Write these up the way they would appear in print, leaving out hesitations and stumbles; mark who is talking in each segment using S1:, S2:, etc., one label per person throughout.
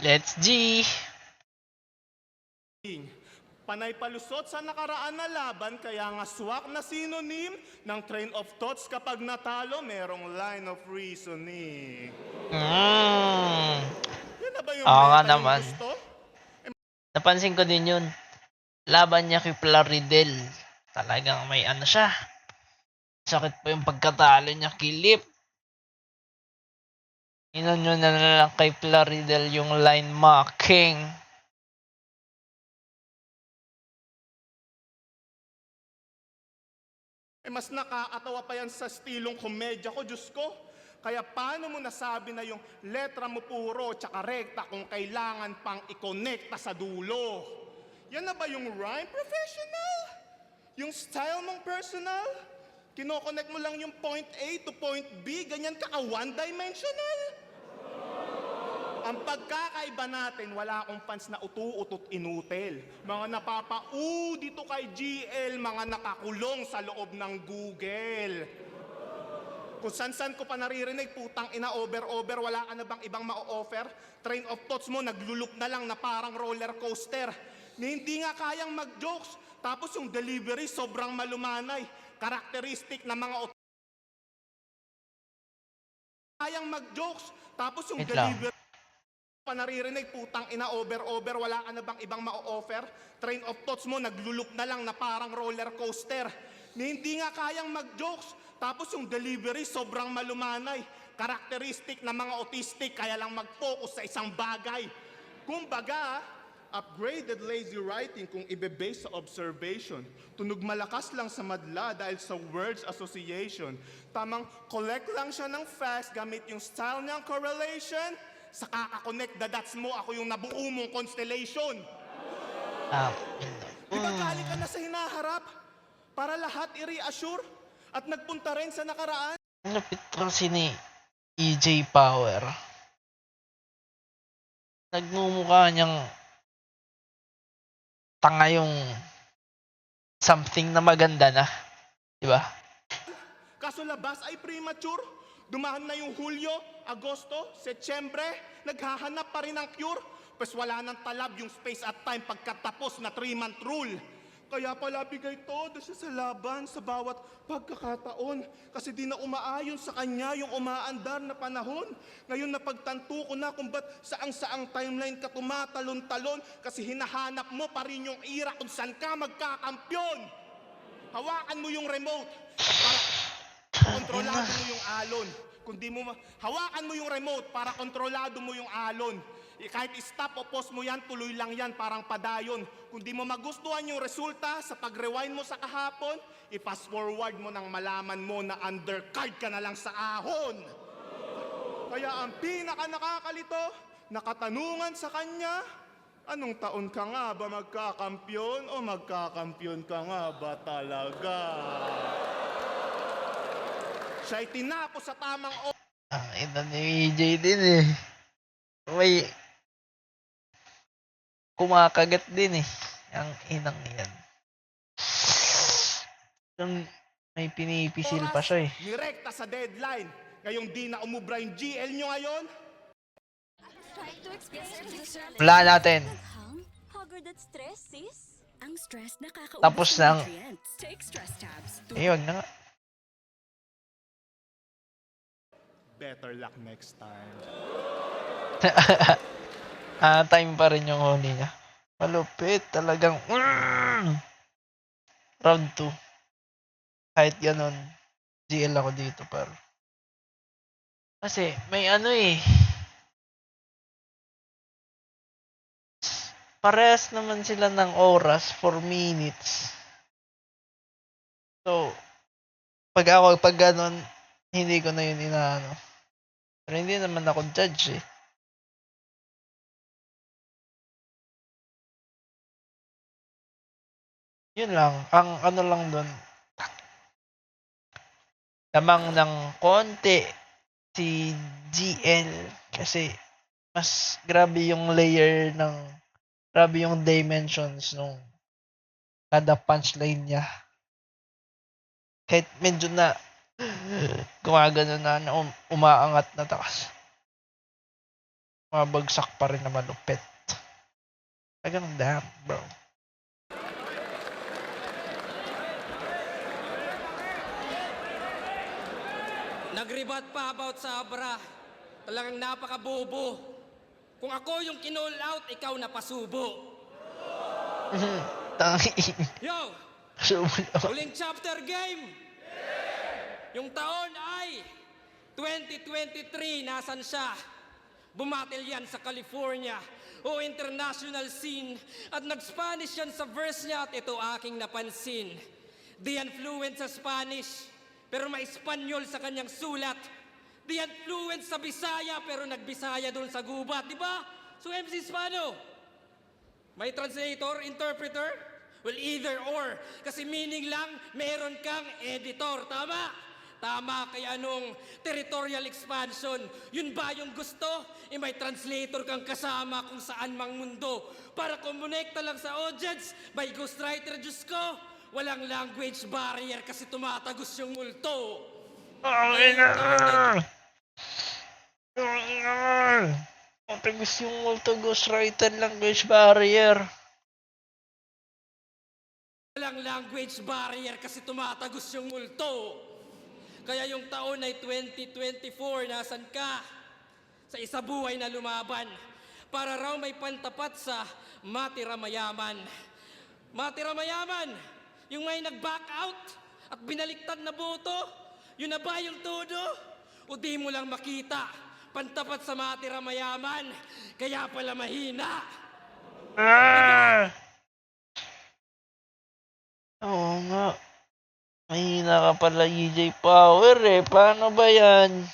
S1: Let's G!
S2: Panay palusot sa nakaraan na laban, kaya nga swak na synonym ng train of thoughts kapag natalo, merong line of reasoning. Yan na ba yung
S1: Oo nga
S2: meta yung
S1: naman.
S2: gusto?
S1: Napansin ko din yun. Laban niya kay Plaridel. Talagang may ano siya. Sakit pa yung pagkatalo niya kay Lip. Inano na lang kay Plaridel yung line mocking.
S2: Mas nakakatawa pa yan sa stilong komedya ko, Diyos ko. Kaya paano mo nasabi na yung letra mo puro tsaka rekta kung kailangan pang i-connecta sa dulo? Yan na ba yung rhyme professional? Yung style mong personal? Kinoconnect mo lang yung point A to point B, ganyan ka one-dimensional? Ang pagkakaiba natin, wala akong fans na utu-utot inutil. Mga napapa-u dito kay GL, mga nakakulong sa loob ng Google. Kung san-san ko pa naririnig, putang ina, over-over, wala ka na bang ibang ma-offer? Train of thoughts mo, nagluluk na lang na parang roller coaster. Ni hindi nga kayang mag-jokes, tapos yung delivery sobrang malumanay. Karakteristik ng mga kayang mag-jokes, tapos yung delivery pa naririnig, putang ina, over-over, wala ka na bang ibang ma-offer? Train of thoughts mo, nagluluk na lang na parang roller coaster. Ni hindi nga kayang mag-jokes, tapos yung delivery sobrang malumanay. Karakteristik ng mga autistic, kaya lang mag-focus sa isang bagay. Kumbaga, upgraded lazy writing kung ibe-base sa observation. Tunog malakas lang sa madla dahil sa words association. Tamang collect lang siya ng facts gamit yung style niyang correlation. Sa kaka-connect the dots mo, ako yung nabuo mong constellation. Di ba galing ka na sa hinaharap para lahat i-reassure at nagpunta rin sa nakaraan?
S1: Lapit kasi ni EJ Power. Nagmumukha niyang tanga yung something na maganda na. Diba?
S2: Kaso labas ay premature. Dumaan na yung Hulyo, Agosto, Setyembre, naghahanap pa rin ng cure. Pues wala nang talab yung space at time pagkatapos na 3-month rule. Kaya pala bigay todo siya sa laban sa bawat pagkakataon. Kasi di na umaayon sa kanya yung umaandar na panahon. Ngayon napagtanto ko na kung ba't saang-saang timeline ka tumatalon-talon. Kasi hinahanap mo pa rin yung era kung saan ka magkakampyon. Hawakan mo yung remote para kontrolado mo yung alon. Kung di mo hawakan mo yung remote para kontrolado mo yung alon. Kahit stop o pause mo yan, tuloy lang yan, parang padayon. Kung di mo magustuhan yung resulta sa pag-rewind mo sa kahapon, i-fast forward mo nang malaman mo na undercard ka na lang sa ahon. Kaya ang pinaka nakakalito, nakatanungan sa kanya, anong taon ka nga ba magkakampyon o magkakampyon ka nga ba talaga? Siya'y tinapos sa tamang
S1: Ang ina ni EJ din eh. May kumakagat din eh. Ang inang yan. Yung may pinipisil pa siya eh.
S2: Nirekta sa deadline. Ngayong di na umubra yung GL nyo ngayon.
S1: Wala natin. Tapos ng ayun na nga.
S2: Better luck next time.
S1: Time pa rin yung huli niya. Malupit talagang. Round 2. Kahit ganun, GL ako dito pero. Kasi may ano eh. Parehas naman sila ng oras, 4 minutes. So, pag ganun, hindi ko na yun inaano. Pero hindi naman ako judge eh. Yun lang, ang ano lang doon, lamang ng konti si GL kasi mas grabe yung layer ng grabe yung dimensions nung kada punchline niya. Kahit medyo na gumagano na umaangat na takas. mabagsak pa rin na malupit. Talagang damn, bro.
S3: Nagribat pa about sa Abra. Talagang napakabobo. Kung ako yung kinall out, ikaw napasubo.
S1: Tangin.
S3: Yo!
S1: Sumulo.
S3: Huling chapter game! Yung taon ay 2023, nasan siya? Bumatil yan sa California o international scene at nag-Spanish yan sa verse niya at ito aking napansin. Di yan fluent sa Spanish pero may Espanyol sa kanyang sulat. Di yan fluent sa Bisaya pero nagbisaya doon sa gubat, di ba? So MC Spano, may translator, interpreter? Well, either or. Kasi meaning lang, meron kang editor. Tama? Tama, kaya anong territorial expansion? Yun ba yung gusto? May translator kang kasama kung saan mang mundo. Para kumonekta lang sa audience, may ghostwriter, Diyos ko. Walang language barrier kasi tumatagos yung multo.
S1: Matagos yung multo ghostwriter language barrier.
S3: Walang language barrier kasi tumatagos yung multo. Kaya yung taon ay 2024, nasan ka? Sa isa buhay na lumaban. Para raw may pantapat sa matira mayaman. Matira mayaman, yung may nag-back out at binaliktad na boto, yun na ba yung todo? O di mo lang makita, pantapat sa matira mayaman, kaya pala mahina.
S1: Oo nga. Mahina ka pala, EJ Power eh. Paano ba yan?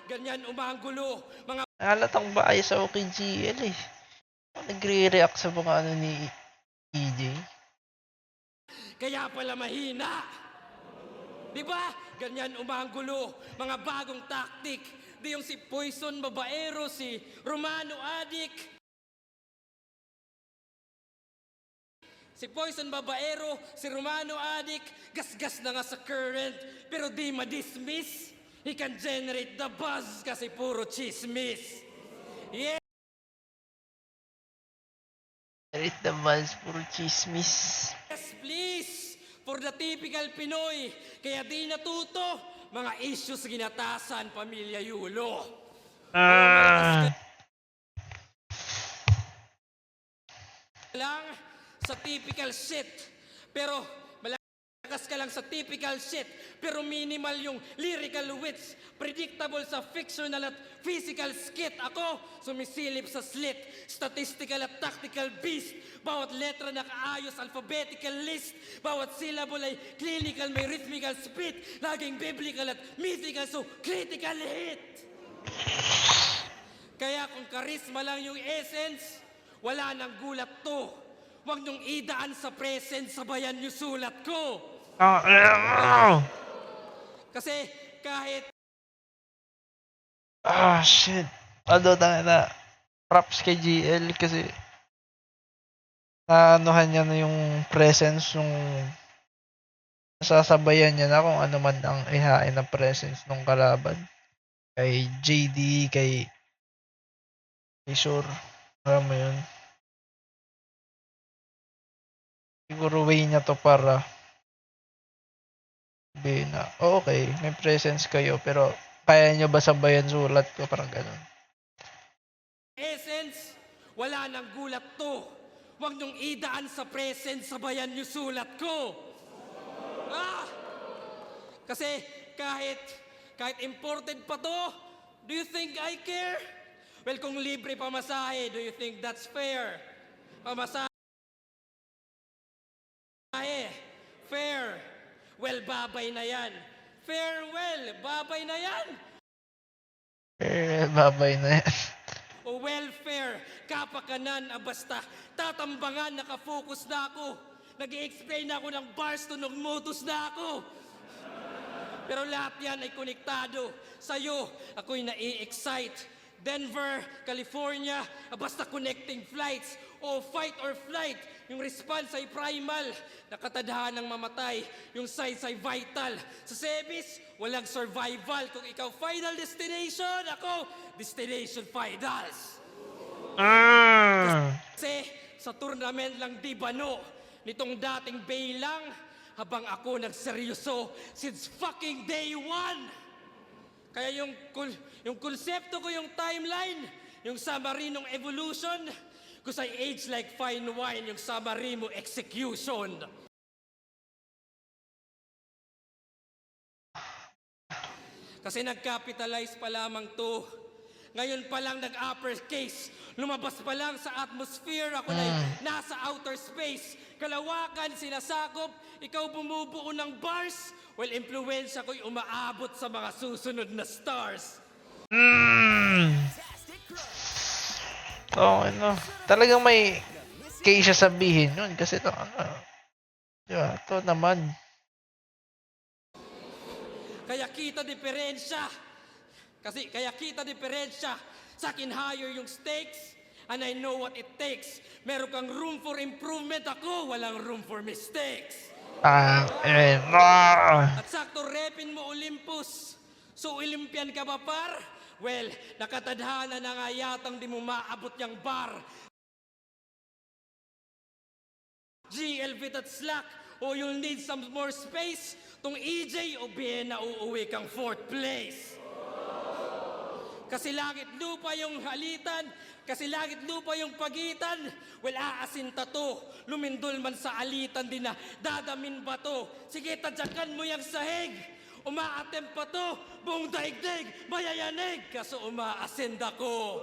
S3: Ganyan umanggulo, mga
S1: Halatang bias ako kay GL eh. Nagre-react sa mga ano ni EJ.
S3: kaya pala mahina. Di ba? Ganyan umanggulo, mga bagong tactic. Di yung si Poison Babaero, si Romano Addict. Si Poison Babaero, si Romano Addict, gasgas na nga sa current, pero di ma-dismiss. He can generate the buzz kasi puro chismis. Yeah.
S1: Read the balls, puro chismis.
S3: Yes, please! For the typical Pinoy, kaya di natuto, mga issues ginatasan, pamilya Yulo. Lang sa typical shit, pero malakas ka lang sa typical shit, pero minimal yung lyrical wits, predictable sa fictional at physical skit. Ako, sumisilip sa slit, statistical at tactical beast. Bawat letra nakaayos, alphabetical list. Bawat syllable ay clinical, may rhythmical spit. Laging biblical at mythical, so critical hit. Kaya kung charisma lang yung essence, wala nang gulat to. Huwag niyong idaan sa present, sabayan niyo sulat ko. Kasi kahit
S1: Shit. Na props kay GL kasi naanuhan niya na yung presence nung nasasabayan niya na kung ano man ang ihain ng presence nung kalaban. Kay JD, kay Sur. Alam mo yun. Siguro way niya to para sabihin na, okay, may presence kayo, pero kaya nyo ba sabayan sulat ko? Parang ganun.
S3: essence, wala nang gulat to. Huwag niyong idaan sa present, sabayan niyo sulat ko. Kasi kahit imported pa to, do you think I care? Well, kung libre pamasahe, do you think that's fair? Pamasahe, fair. Well, babay na yan. Farewell, babay na yan.
S1: Babay na yan.
S3: O welfare, kapakanan, basta tatambangan, nakafocus na ako. Nag-i-explain na ako ng bars, tunog motus na ako. Pero lahat yan ay konektado. Sa'yo, ako'y nai-excite. Denver, California, basta connecting flights. O fight or flight, yung response ay primal. Nakatadhanang mamatay, yung size ay vital. Sa semis, walang survival. Kung ikaw final destination, ako destination finals. Kasi sa tournament lang di bano nitong dating Bailang habang ako nagseryoso since fucking day one. Kaya yung konsepto ko, yung timeline, yung summary ng evolution, because I age like fine wine, yung summary mo execution. Kasi nag-capitalize pa lamang to. Ngayon pa lang nag-uppercase. Lumabas pa lang sa atmosphere. Ako na nasa outer space. Kalawakan, sinasakop. Ikaw bumubuo ng bars. Well, influensya ko'y umaabot sa mga susunod na stars.
S1: Oo, ano. Talagang may case siya sabihin yun. Kasi ito, ano. Diba? Ito naman.
S3: Kaya kita diferensya. Sa akin higher yung stakes. And I know what it takes. Meron kang room for improvement. Ako, walang room for mistakes. At sakto repin mo Olympus. So Olympian ka ba par? Well, nakatadhana na nga yatang di mo maabot yung bar. GLV at slack, o you'll need some more space. Tong EJ o Vienna, uuwi kang 4th place. Kasi langit lupa yung halitan, kasi langit lupa yung pagitan. Well, aasinta to, lumindol man sa alitan din na dadamin ba to? Sige, tadyakan mo yung sahig. Umaatem pa to, buong daigdig, mayayanig, kaso umaasin ako.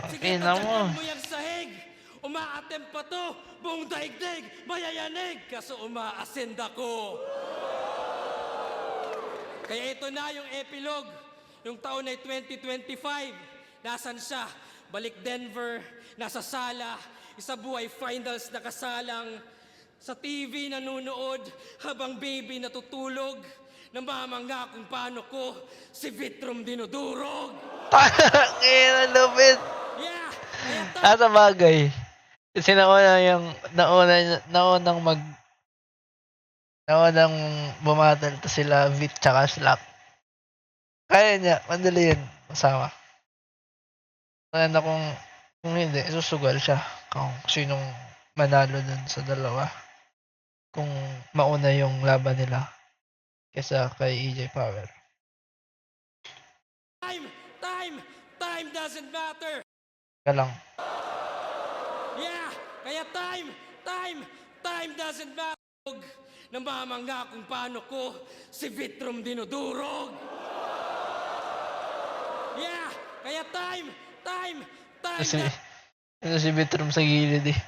S3: Sige, tadyakan mo yung sahig. Umaatem pa to, buong daigdig, mayayanig, kaso umaasin ako. Kaya ito na yung epilogue. Yung taon ay 2025. Nasaan siya? Balik Denver, nasa sala, isa buhay finals nakasalang. Sa TV nanonood, habang baby natutulog. Namamanga kung paano ko si Vitrom dinudurog.
S1: Kaya lupit.
S3: Yeah!
S1: Nasa bagay. Kasi naunang bumatal to sila Vit tsaka Slack. Kaya niya, madali yun. Masama. Ano kung hindi, susugal siya. Kung sinong manalo dun sa dalawa. Kung mauna yung laban nila. Kesa kay EJ Power.
S3: Time doesn't matter.
S1: Kaya lang.
S3: Yeah! Kaya time doesn't matter. Namamanga kung paano ko si Vitrom dinudurog. Yeah! Kaya time
S1: Ito si Vitrom sa gilid eh.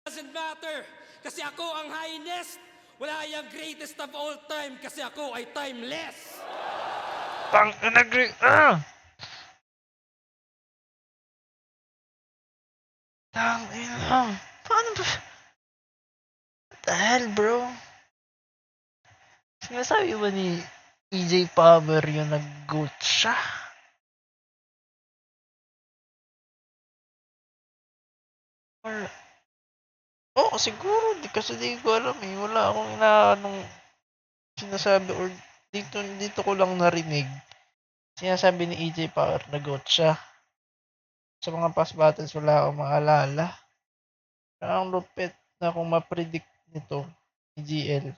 S3: doesn't matter. Kasi ako ang highest. Wala yung greatest of all time kasi ako ay timeless.
S1: Paano ba? What the hell, bro? Sinasabi ba ni EJ Power yung nag-goat siya? Or... Oo, siguro. Kasi di ko alam eh. Wala akong inaanong sinasabi or dito ko lang narinig. Sinasabi ni EJ Power na goat siya. Sa mga past battles, wala akong maalala. Ang lupit na kung ma-predict nito ni GL,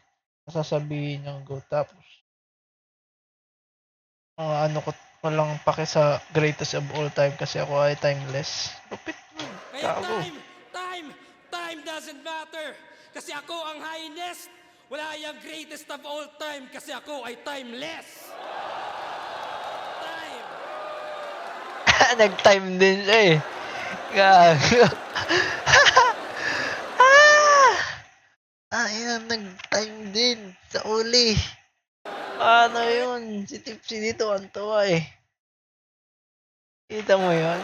S1: sasabihin niyang go. Tapos, ano ko walang pake sa greatest of all time kasi ako ay timeless. Lupit nun.
S3: Kaya
S1: Gago.
S3: time doesn't matter. Kasi ako ang highest. Wala yung greatest of all time kasi ako ay timeless. Time.
S1: Nag-time din siya eh. Gago. Ayan, nag-time din sa uli. Ano yun? Si Tipsy dito ang tuwa eh. Kita mo yun?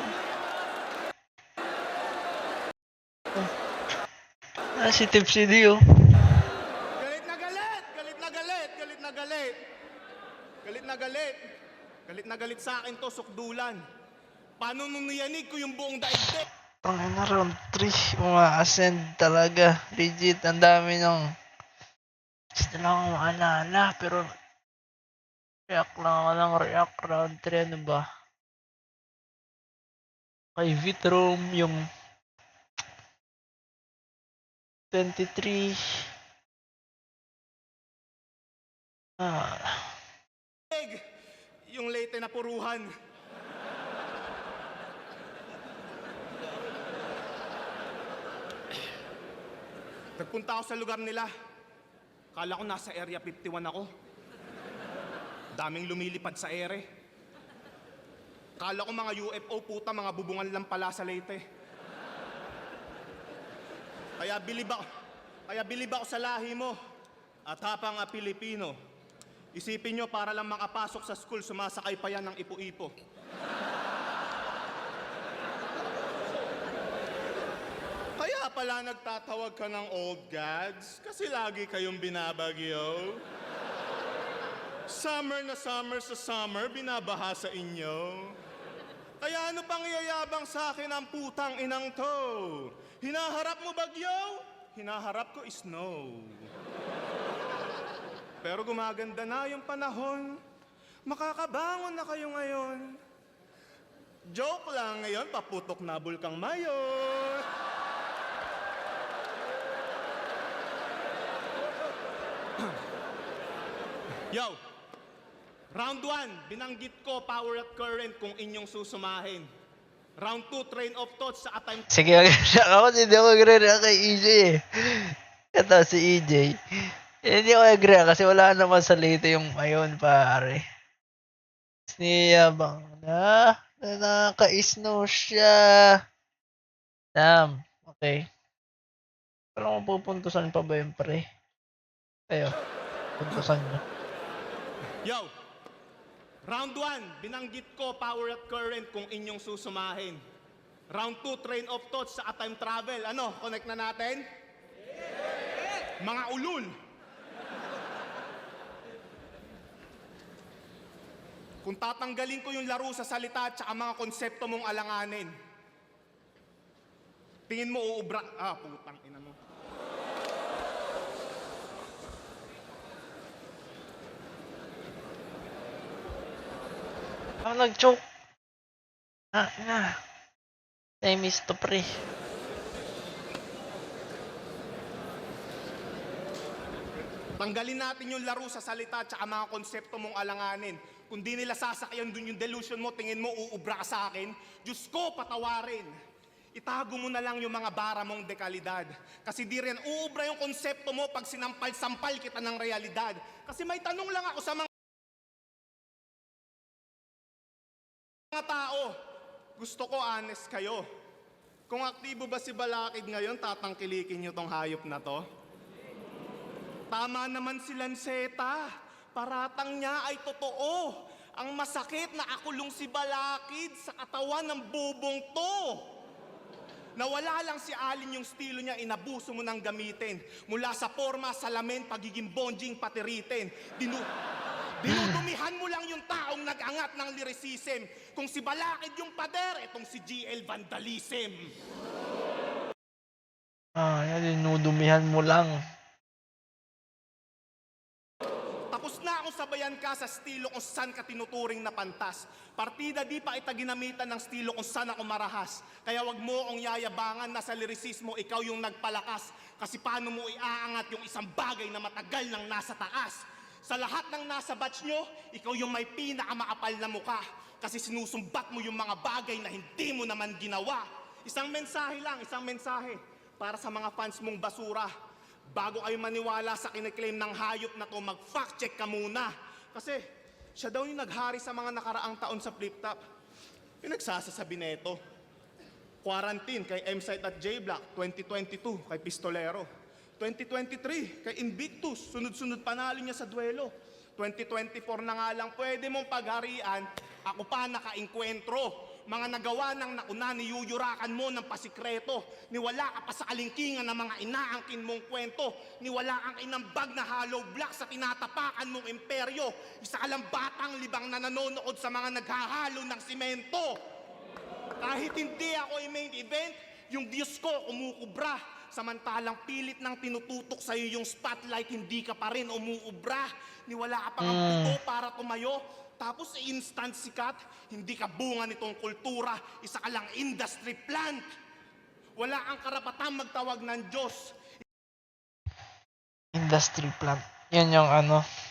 S1: Si Tipsy di oh.
S2: Galit na galit! Galit na galit! Galit na galit! Galit na galit! Galit na galit sa akin to, sukdulan. Paano nung niyanig ko yung buong daigdig?
S1: Tangina round 3, uma-ascend talaga. Legit, ang dami ng gusto lang akong maalala, pero react lang ako ng react round 3, ano ba? Kay Vitrom, yung 23.
S2: Yung late na puruhan. Nagpunta ako sa lugar nila. Kala ko nasa Area 51 ako. Daming lumilipad sa ere. Kala ko mga UFO puta, mga bubungan lang pala sa Leyte. Kaya bilib ako sa lahi mo. At hapang Pilipino, isipin nyo para lang makapasok sa school, sumasakay pa yan ng ipo-ipo. Kaya pala nagtatawag ka ng old gods kasi lagi kayong binabagyo. Summer na summer sa summer, binabaha sa inyo. Kaya ano pang iyayabang sa akin ang putang inang to? Hinaharap mo bagyo? Hinaharap ko snow. Pero gumaganda na yung panahon. Makakabangon na kayo ngayon. Joke lang, ngayon paputok na bulkang mayon. Yo! Round 1, binanggit ko power at current kung inyong susumahin. Round 2, train of thought sa time.
S1: Sige, ako hindi ako agree kay EJ eh. Ito si EJ. Hindi ako agree kasi wala naman sa Leyte yung ayon pare. Niyabang na nakaka-snow siya. Damn, okay. Pero kung pupuntusan pa ba yung pre? Kayo, puntusan nyo.
S2: Yo! Round 1, binanggit ko power at current kung inyong susumahin. Round 2, train of thought sa time travel. Ano, connect na natin? Yes! Mga ulul! Kung tatanggalin ko yung laro sa salita at saka mga konsepto mong alanganin, tingin mo uubra... putang ina mo.
S1: Nag-joke. I miss to pre.
S2: Tanggalin natin yung laro sa salita at saka mga konsepto mong alanganin. Kung di nila sasakyan dun yung delusion mo, tingin mo uubra ka sa akin, Diyos ko, patawarin. Itago mo na lang yung mga bara mong dekalidad. Kasi di rin uubra yung konsepto mo pag sinampal-sampal kita ng realidad. Kasi may tanong lang ako sa mga tao. Gusto ko honest kayo. Kung aktibo ba si Balakid ngayon, tatangkilikin nyo tong hayop na to? Tama naman si Lanceta. Paratang niya ay totoo. Ang masakit na akulong si Balakid sa katawan ng bubong to. Nawala lang si Alin yung estilo niya, inabuso mo ng gamitin. Mula sa forma, salamin, pagiging bonjing, patiritin. Dinudumihan mo lang yung taong nag-angat ng lyricism. Kung si Balakid yung pader, itong si GL vandalism.
S1: Dinudumihan mo lang.
S2: Tapos na akong sabayan ka sa estilo kung saan ka tinuturing na pantas. Partida di pa ita ginamitan ng estilo kung saan ako marahas. Kaya wag mo akong yayabangan na sa lirisismo ikaw yung nagpalakas. Kasi paano mo iaangat yung isang bagay na matagal nang nasa taas? Sa lahat ng nasa batch nyo, ikaw yung may pinakamaapal na muka. Kasi sinusumbat mo yung mga bagay na hindi mo naman ginawa. Isang mensahe lang, isang mensahe para sa mga fans mong basura. Bago kayo maniwala sa kiniklaim ng hayop na to, mag-fact check ka muna. Kasi siya daw yung naghari sa mga nakaraang taon sa flip-top. Yung nagsasasabi neto. Quarantine kay M-Site at J-Block, 2022 kay Pistolero. 2023 kay Invictus, sunod-sunod panalo niya sa duelo. 2024 na nga lang pwede mong pagharian, ako pa naka-inkwentro. Mga nagawa ng nauna, niyuyurakan mo ng pasikreto. Niwala ka pa sa kalingkingan ng mga inaangkin mong kwento. Niwala kang inambag na hollow block sa tinatapakan mong imperyo. Isa ka lang batang libang na nanonood sa mga naghahalo ng simento. Kahit hindi ako yung main event, Yung Diyos ko kumukubra. Samantalang pilit nang tinututok sa'yo yung spotlight, hindi ka pa rin umuubra. Niwala ka pa ang puto para tumayo. Tapos instant sikat, hindi ka bunga nitong kultura. Isa ka lang industry plant. Wala kang karapatang magtawag ng Diyos.
S1: Industry plant. Yan yung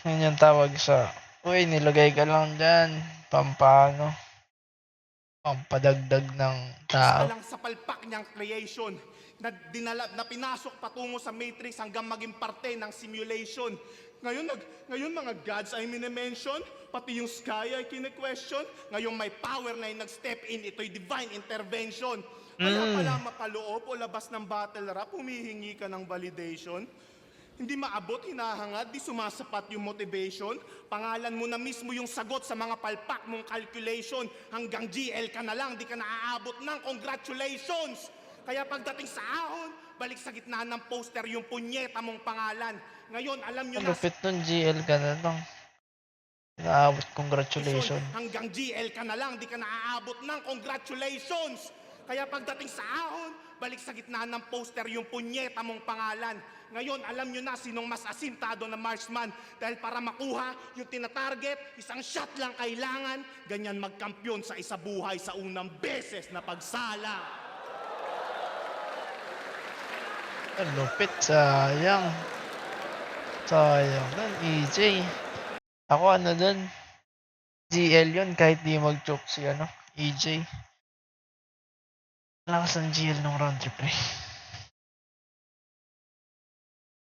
S1: yan yung tawag sa, uy, nilagay ka lang dyan, pampadagdag ng tao.
S2: Alang sa palpak niyang creation na pinasok patungo sa matrix hanggang maging parte ng simulation. Ngayon mga gods ay minimension, pati yung sky ay kine-question. Ngayon may power na yung nag-step in, ito'y divine intervention. Kaya pala mapaloob o labas ng battle rap, humihingi ka ng validation. Hindi maabot, hinahangad, di sumasapat yung motivation. Pangalan mo na mismo yung sagot sa mga palpak mong calculation. Hanggang GL ka na lang, di ka naaabot ng congratulations. Kaya pagdating sa ahon, balik sa gitna ng poster yung punyeta mong pangalan. Ngayon, alam nyo
S1: Ang
S2: na
S1: lupit nun, GL ka na lang. Inaabot, congratulations.
S2: hanggang GL ka na lang, di ka naaabot ng congratulations. Kaya pagdating sa ahon, balik sa gitna ng poster yung punyeta mong pangalan. Ngayon, alam nyo na sinong mas asintado na marksman. Dahil para makuha yung tinatarget, isang shot lang kailangan. Ganyan magkampiyon sa isa buhay sa unang beses na pagsala.
S1: Ang lupit, sayang. Sayang nun, EJ. Ako dun, GL yun kahit di mag-choke si EJ. Lakas ng GL nung round trip eh.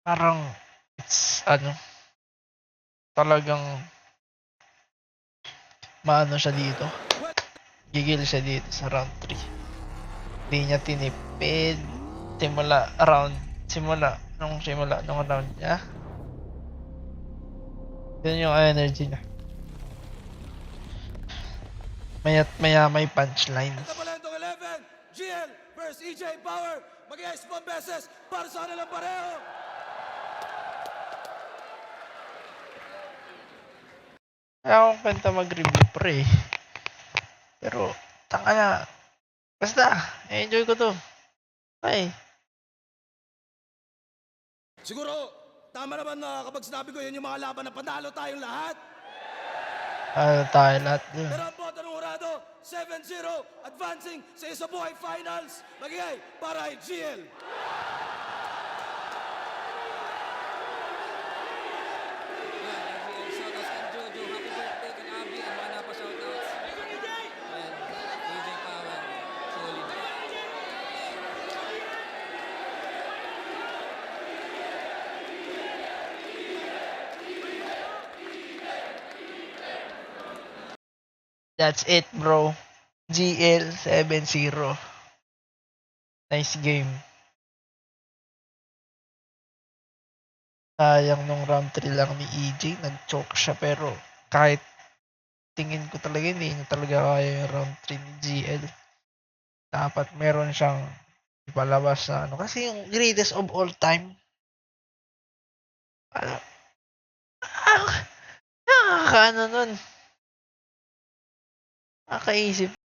S1: Parang, it's talagang maano siya dito. Gigil siya dito sa round 3. Hindi niya tinipid. Simula nung round niya. Yun yung energy niya. Maya't maya may punchline.
S3: Ito pala itong 11, GL versus EJ Power. Mag-iis pang beses para sa kanilang pareho.
S1: Kaya akong kwenta mag-review pre. Pero, tanga na. Basta, enjoy ko to. Ay.
S3: Siguro, tama naman na kapag sinabi ko yun yung mga laban na panalo tayong lahat.
S1: Tayo lahat dun.
S3: Pero ang boto ng Hurado, 7-0, advancing sa Isabuhay Finals. Magigay para kay GL.
S1: That's it, bro. GL 7-0. Nice game. Sayang nung round 3 lang ni EJ. Nag-choke siya pero kahit tingin ko talaga hindi niya talaga kaya yung round 3 ni GL. Dapat meron siyang ipalabas na kasi yung greatest of all time. Nakakaano nun. Nakakaisip.